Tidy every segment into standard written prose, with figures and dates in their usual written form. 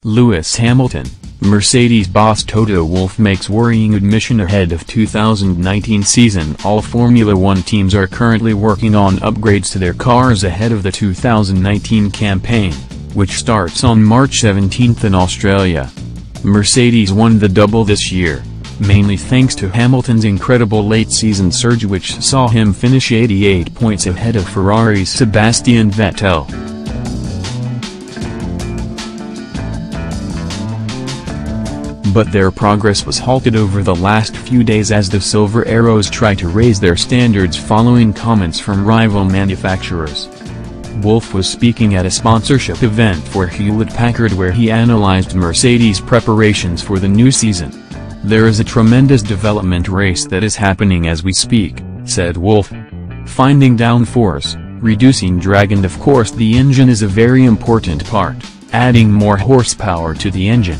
Lewis Hamilton, Mercedes boss Toto Wolff makes worrying admission ahead of 2019 season. All Formula One teams are currently working on upgrades to their cars ahead of the 2019 campaign, which starts on March 17 in Australia. Mercedes won the double this year, mainly thanks to Hamilton's incredible late-season surge which saw him finish 88 points ahead of Ferrari's Sebastian Vettel. But their progress was halted over the last few days as the Silver Arrows try to raise their standards following comments from rival manufacturers. Wolff was speaking at a sponsorship event for Hewlett-Packard where he analyzed Mercedes' preparations for the new season. "There is a tremendous development race that is happening as we speak," said Wolff. "Finding downforce, reducing drag, and of course the engine is a very important part, adding more horsepower to the engine.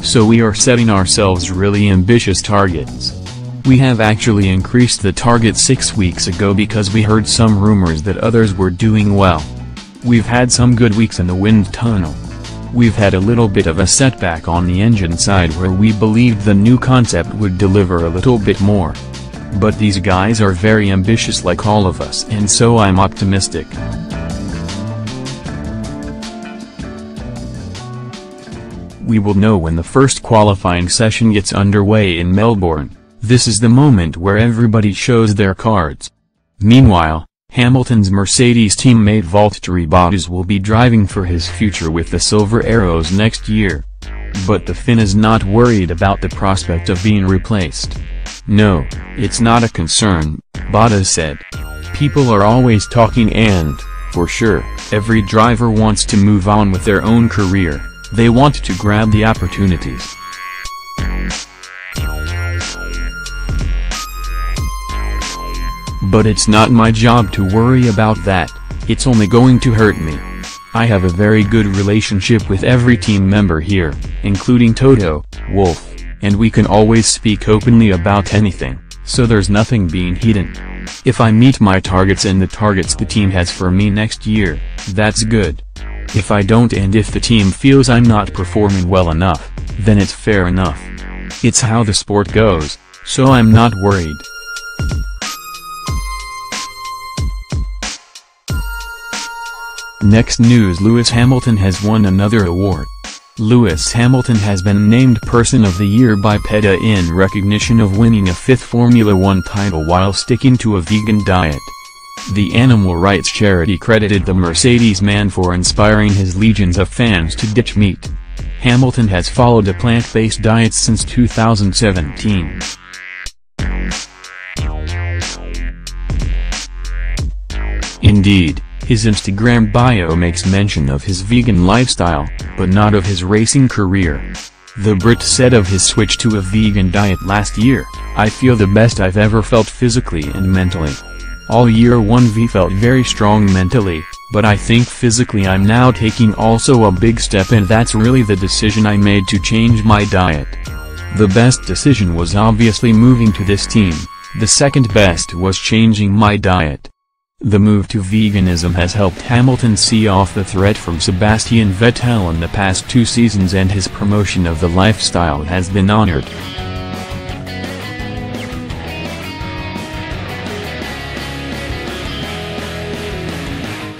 So we are setting ourselves really ambitious targets. We have actually increased the target 6 weeks ago because we heard some rumors that others were doing well. We've had some good weeks in the wind tunnel. We've had a little bit of a setback on the engine side where we believed the new concept would deliver a little bit more. But these guys are very ambitious like all of us, and so I'm optimistic." "We will know when the first qualifying session gets underway in Melbourne. This is the moment where everybody shows their cards." Meanwhile, Hamilton's Mercedes teammate Valtteri Bottas will be driving for his future with the Silver Arrows next year. But the Finn is not worried about the prospect of being replaced. "No, it's not a concern," Bottas said. "People are always talking and, for sure, every driver wants to move on with their own career. They want to grab the opportunities. But it's not my job to worry about that, it's only going to hurt me. I have a very good relationship with every team member here, including Toto Wolff, and we can always speak openly about anything, so there's nothing being hidden. If I meet my targets and the targets the team has for me next year, that's good. If I don't, and if the team feels I'm not performing well enough, then it's fair enough. It's how the sport goes, so I'm not worried." Next news: Lewis Hamilton has won another award. Lewis Hamilton has been named Person of the Year by PETA in recognition of winning a 5th Formula One title while sticking to a vegan diet. The animal rights charity credited the Mercedes man for inspiring his legions of fans to ditch meat. Hamilton has followed a plant-based diet since 2017. Indeed, his Instagram bio makes mention of his vegan lifestyle, but not of his racing career. The Brit said of his switch to a vegan diet last year, "I feel the best I've ever felt physically and mentally. All year 1V felt very strong mentally, but I think physically I'm now taking also a big step, and that's really the decision I made to change my diet. The best decision was obviously moving to this team, the second best was changing my diet." The move to veganism has helped Hamilton see off the threat from Sebastian Vettel in the past 2 seasons, and his promotion of the lifestyle has been honored.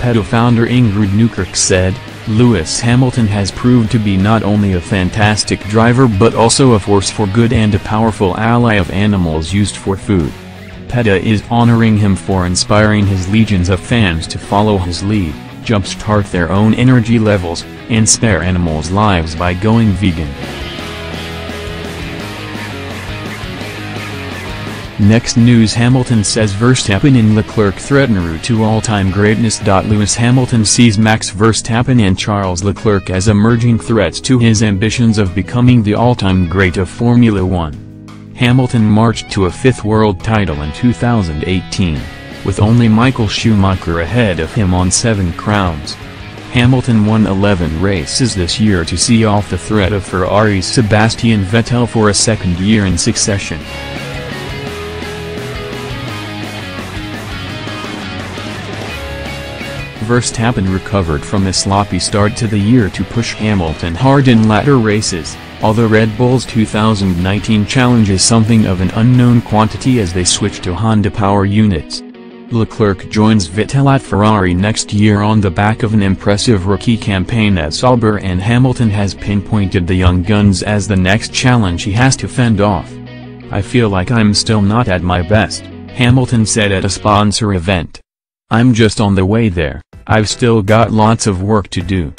PETA founder Ingrid Newkirk said, "Lewis Hamilton has proved to be not only a fantastic driver but also a force for good and a powerful ally of animals used for food. PETA is honoring him for inspiring his legions of fans to follow his lead, jumpstart their own energy levels, and spare animals' lives by going vegan." Next news: Hamilton says Verstappen and Leclerc threaten route to all-time greatness. Lewis Hamilton sees Max Verstappen and Charles Leclerc as emerging threats to his ambitions of becoming the all-time great of Formula One. Hamilton marched to a 5th world title in 2018, with only Michael Schumacher ahead of him on 7 crowns. Hamilton won 11 races this year to see off the threat of Ferrari's Sebastian Vettel for a second year in succession. Verstappen recovered from a sloppy start to the year to push Hamilton hard in latter races, although Red Bull's 2019 challenge is something of an unknown quantity as they switch to Honda power units. Leclerc joins Vettel at Ferrari next year on the back of an impressive rookie campaign at Sauber, and Hamilton has pinpointed the young guns as the next challenge he has to fend off. "I feel like I'm still not at my best," Hamilton said at a sponsor event. "I'm just on the way there, I've still got lots of work to do."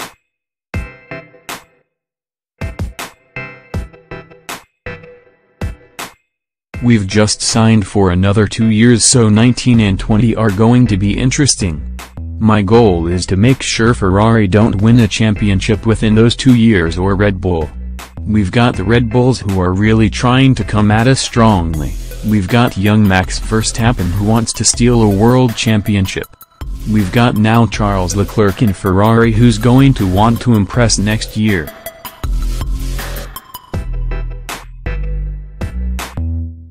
"We've just signed for another 2 years, so 19 and 20 are going to be interesting. My goal is to make sure Ferrari don't win a championship within those 2 years or Red Bull. We've got the Red Bulls who are really trying to come at us strongly. We've got young Max Verstappen who wants to steal a world championship. We've got now Charles Leclerc in Ferrari who's going to want to impress next year.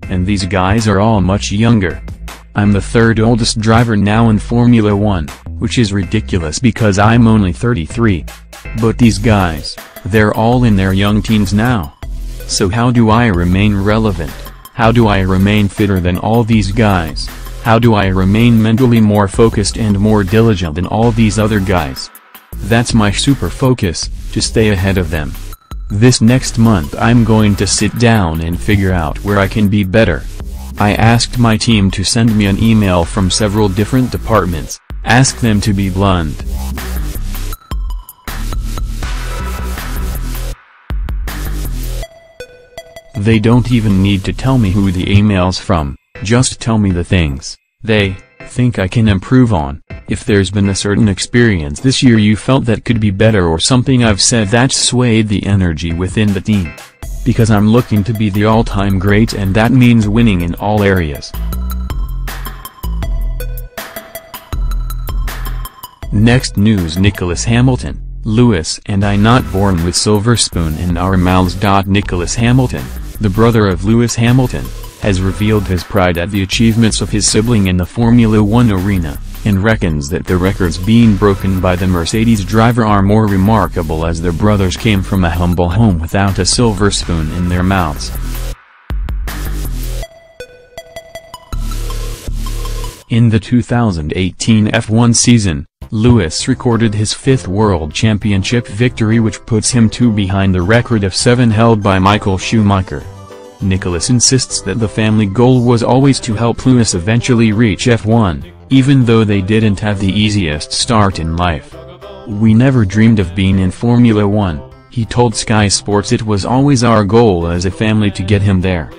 And these guys are all much younger. I'm the third oldest driver now in Formula 1, which is ridiculous because I'm only 33. But these guys, they're all in their young teens now. So how do I remain relevant? How do I remain fitter than all these guys? How do I remain mentally more focused and more diligent than all these other guys? That's my super focus, to stay ahead of them. This next month I'm going to sit down and figure out where I can be better. I asked my team to send me an email from several different departments, ask them to be blunt. They don't even need to tell me who the email's from, just tell me the things they think I can improve on. If there's been a certain experience this year you felt that could be better or something I've said that's swayed the energy within the team. Because I'm looking to be the all-time great, and that means winning in all areas." Next news: Nicholas Hamilton, Lewis and I not born with silver spoon in our mouths. Nicholas Hamilton, the brother of Lewis Hamilton, has revealed his pride at the achievements of his sibling in the Formula 1 arena, and reckons that the records being broken by the Mercedes driver are more remarkable as their brothers came from a humble home without a silver spoon in their mouths. In the 2018 F1 season, Lewis recorded his 5th World Championship victory, which puts him 2 behind the record of 7 held by Michael Schumacher. Nicholas insists that the family goal was always to help Lewis eventually reach F1, even though they didn't have the easiest start in life. "We never dreamed of being in Formula 1, he told Sky Sports. It was always our goal as a family to get him there.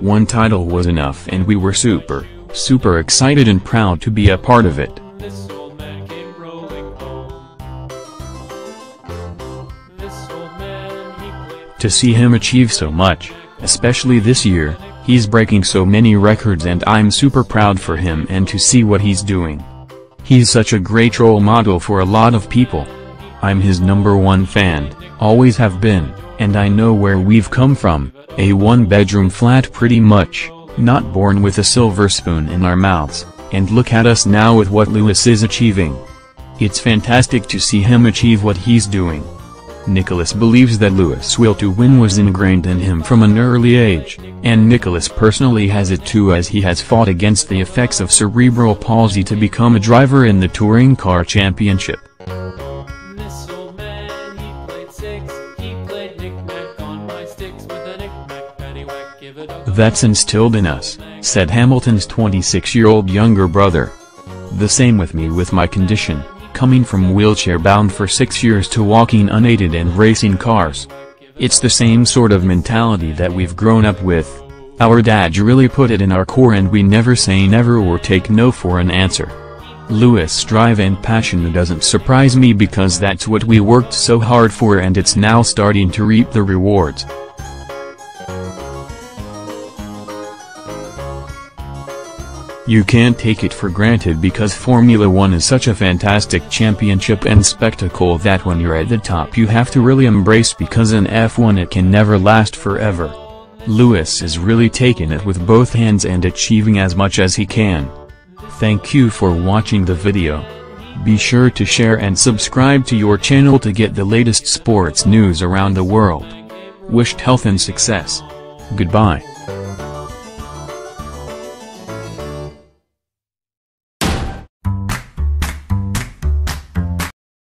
1 title was enough and we were super excited and proud to be a part of it." To see him achieve so much, especially this year, he's breaking so many records, and I'm super proud for him and to see what he's doing. He's such a great role model for a lot of people. I'm his #1 fan, always have been, and I know where we've come from, a 1-bedroom flat pretty much, not born with a silver spoon in our mouths, and look at us now with what Lewis is achieving. It's fantastic to see him achieve what he's doing. Nicholas believes that Lewis' will to win was ingrained in him from an early age, and Nicholas personally has it too, as he has fought against the effects of cerebral palsy to become a driver in the Touring Car Championship. "That's instilled in us," said Hamilton's 26-year-old younger brother. "The same with me with my condition. Coming from wheelchair-bound for 6 years to walking unaided and racing cars. It's the same sort of mentality that we've grown up with. Our dads really put it in our core, and we never say never or take no for an answer. Lewis' drive and passion doesn't surprise me because that's what we worked so hard for, and it's now starting to reap the rewards." You can't take it for granted because Formula 1 is such a fantastic championship and spectacle that when you're at the top you have to really embrace, because in F1 it can never last forever. Lewis is really taking it with both hands and achieving as much as he can. Thank you for watching the video. Be sure to share and subscribe to your channel to get the latest sports news around the world. Wished health and success. Goodbye.